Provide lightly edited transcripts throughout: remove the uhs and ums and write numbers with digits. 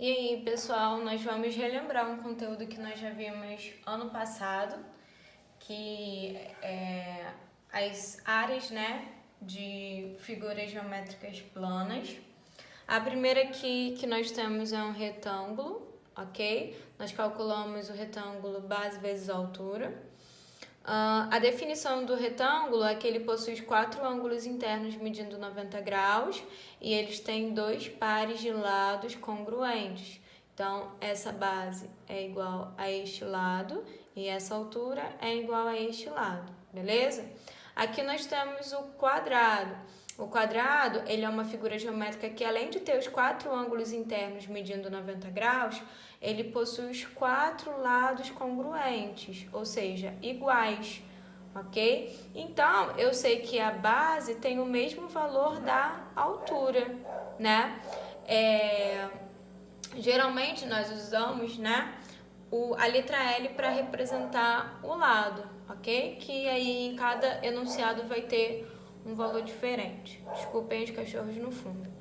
E aí, pessoal, nós vamos relembrar um conteúdo que nós já vimos ano passado, que é as áreas, né, de figuras geométricas planas. A primeira aqui que nós temos é um retângulo, ok? Nós calculamos o retângulo base vezes altura. A definição do retângulo é que ele possui 4 ângulos internos medindo 90 graus e eles têm 2 pares de lados congruentes. Então, essa base é igual a este lado e essa altura é igual a este lado, beleza? Aqui nós temos o quadrado. O quadrado, ele é uma figura geométrica que, além de ter os 4 ângulos internos medindo 90 graus, ele possui os 4 lados congruentes, ou seja, iguais, ok? Então, eu sei que a base tem o mesmo valor da altura, né? Geralmente, nós usamos, né, a letra L para representar o lado, ok? Que aí em cada enunciado vai ter um valor diferente. Desculpem os cachorros no fundo.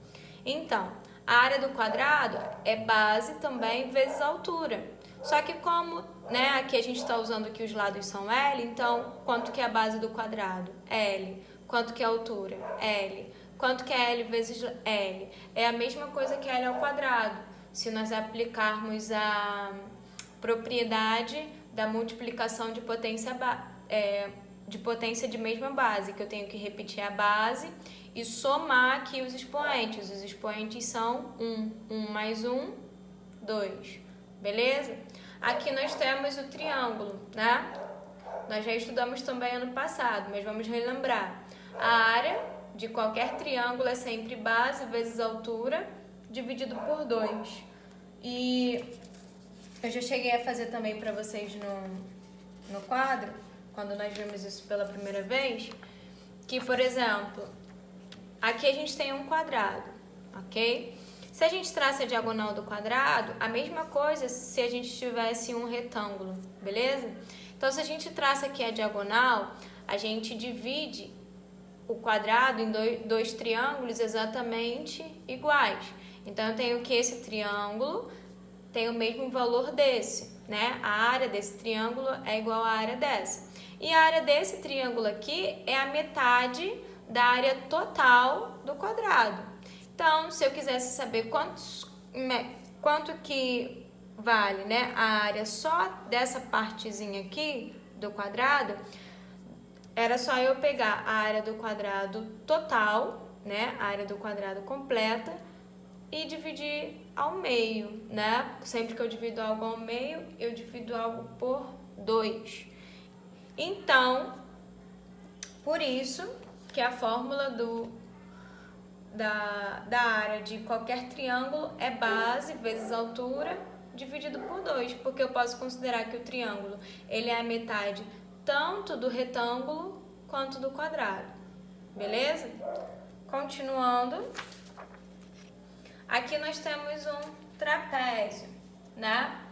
Então, a área do quadrado é base também vezes altura. Só que como, né, aqui a gente está usando que os lados são L, então quanto que é a base do quadrado? L. Quanto que é a altura? L. Quanto que é L vezes L? É a mesma coisa que L ao quadrado. Se nós aplicarmos a propriedade da multiplicação de potência de mesma base, que eu tenho que repetir a base e somar aqui os expoentes. Os expoentes são 1. 1 mais 1, 2. Beleza? Aqui nós temos o triângulo, né? Nós já estudamos também ano passado, mas vamos relembrar. A área de qualquer triângulo é sempre base vezes altura, dividido por 2. E eu já cheguei a fazer também para vocês no quadro, quando nós vimos isso pela primeira vez, que, por exemplo, aqui a gente tem um quadrado, ok? Se a gente traça a diagonal do quadrado, a mesma coisa se a gente tivesse um retângulo, beleza? Então, se a gente traça aqui a diagonal, a gente divide o quadrado em dois triângulos exatamente iguais. Então, eu tenho que esse triângulo tem o mesmo valor desse, né? A área desse triângulo é igual à área dessa. E a área desse triângulo aqui é a metade da área total do quadrado. Então, se eu quisesse saber quanto que vale, né, a área só dessa partezinha aqui do quadrado, era só eu pegar a área do quadrado total, né, a área do quadrado completa, e dividir ao meio, né? Sempre que eu divido algo ao meio, eu divido algo por 2. Então, por isso que a fórmula da área de qualquer triângulo é base vezes altura dividido por 2, porque eu posso considerar que o triângulo ele é a metade tanto do retângulo quanto do quadrado, beleza? Continuando, aqui nós temos um trapézio, né?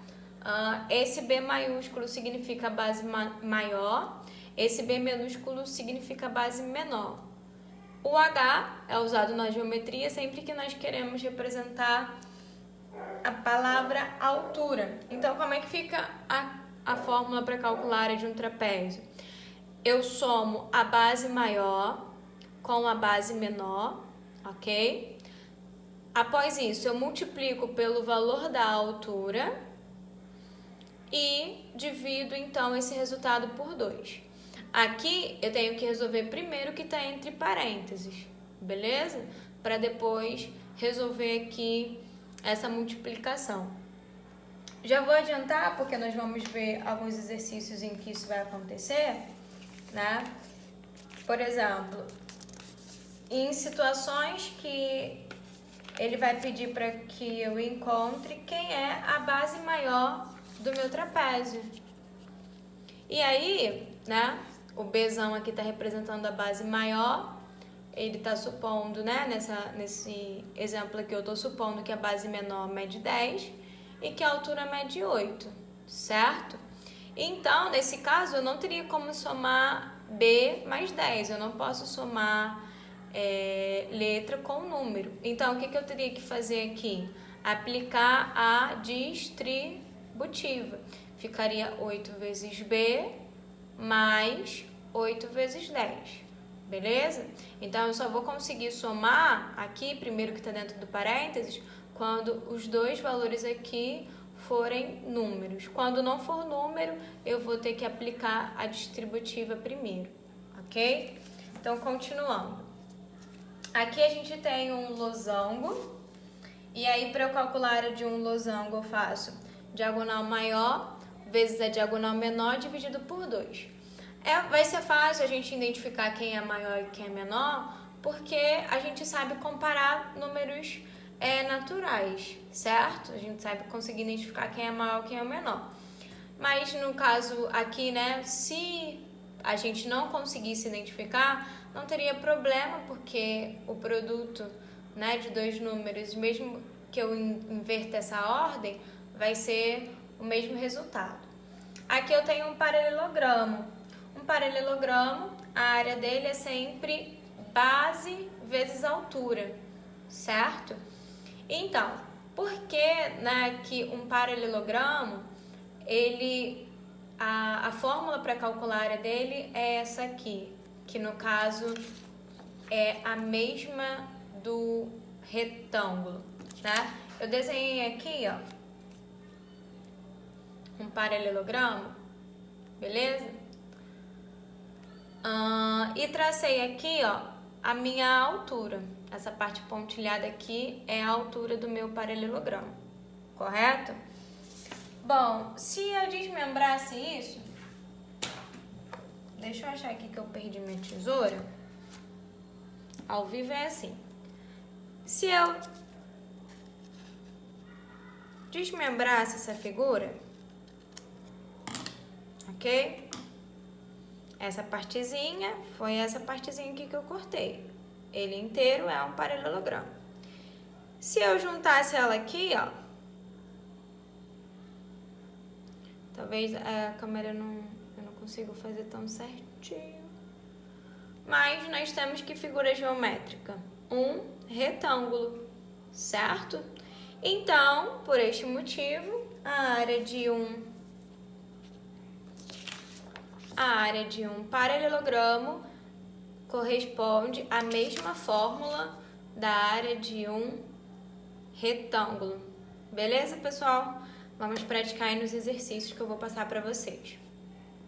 Esse B maiúsculo significa base maior, esse B minúsculo significa base menor. O H é usado na geometria sempre que nós queremos representar a palavra altura. Então, como é que fica a fórmula para calcular a área de um trapézio? Eu somo a base maior com a base menor, ok? Após isso, eu multiplico pelo valor da altura e divido, então, esse resultado por 2. Aqui, eu tenho que resolver primeiro o que está entre parênteses, beleza? Para depois resolver aqui essa multiplicação. Já vou adiantar, porque nós vamos ver alguns exercícios em que isso vai acontecer, né? Por exemplo, em situações que ele vai pedir para que eu encontre quem é a base maior do meu trapézio. E aí, né, o Bzão aqui está representando a base maior, ele está supondo, né, nesse exemplo aqui eu estou supondo que a base menor mede 10 e que a altura mede 8, certo? Então, nesse caso, eu não teria como somar B mais 10, eu não posso somar letra com número. Então, o que eu teria que fazer aqui? aplicar a distributiva. Ficaria 8 vezes B mais 8 vezes 10. Beleza? Então, eu só vou conseguir somar aqui, primeiro que está dentro do parênteses, quando os dois valores aqui forem números. Quando não for número, eu vou ter que aplicar a distributiva primeiro, ok? Então, continuando. Aqui a gente tem um losango, e aí para eu calcular a área de um losango eu faço diagonal maior vezes a diagonal menor dividido por 2. Vai ser fácil a gente identificar quem é maior e quem é menor, porque a gente sabe comparar números naturais, certo? A gente sabe conseguir identificar quem é maior e quem é menor. Mas no caso aqui, né, se a gente não conseguisse identificar, não teria problema, porque o produto, né, de dois números, mesmo que eu inverta essa ordem, vai ser o mesmo resultado. Aqui eu tenho um paralelogramo. Um paralelogramo, a área dele é sempre base vezes altura, certo? Então, por que, né, que um paralelogramo, a fórmula para calcular a área dele é essa aqui, que no caso é a mesma do retângulo, tá? Eu desenhei aqui, ó, um paralelogramo, beleza? E tracei aqui, ó, a minha altura. Essa parte pontilhada aqui é a altura do meu paralelogramo, correto? Bom, se eu desmembrasse isso, deixa eu achar aqui que eu perdi minha tesoura. Ao vivo é assim. Se eu desmembrasse essa figura, ok? Essa partezinha foi essa partezinha aqui que eu cortei. Ele inteiro é um paralelogramo. Se eu juntasse ela aqui, ó, talvez a câmera eu não consigo fazer tão certinho. Mas nós temos que figura geométrica? Um retângulo, certo? Então, por este motivo, a área de um paralelogramo corresponde à mesma fórmula da área de um retângulo. Beleza, pessoal? Vamos praticar aí nos exercícios que eu vou passar para vocês.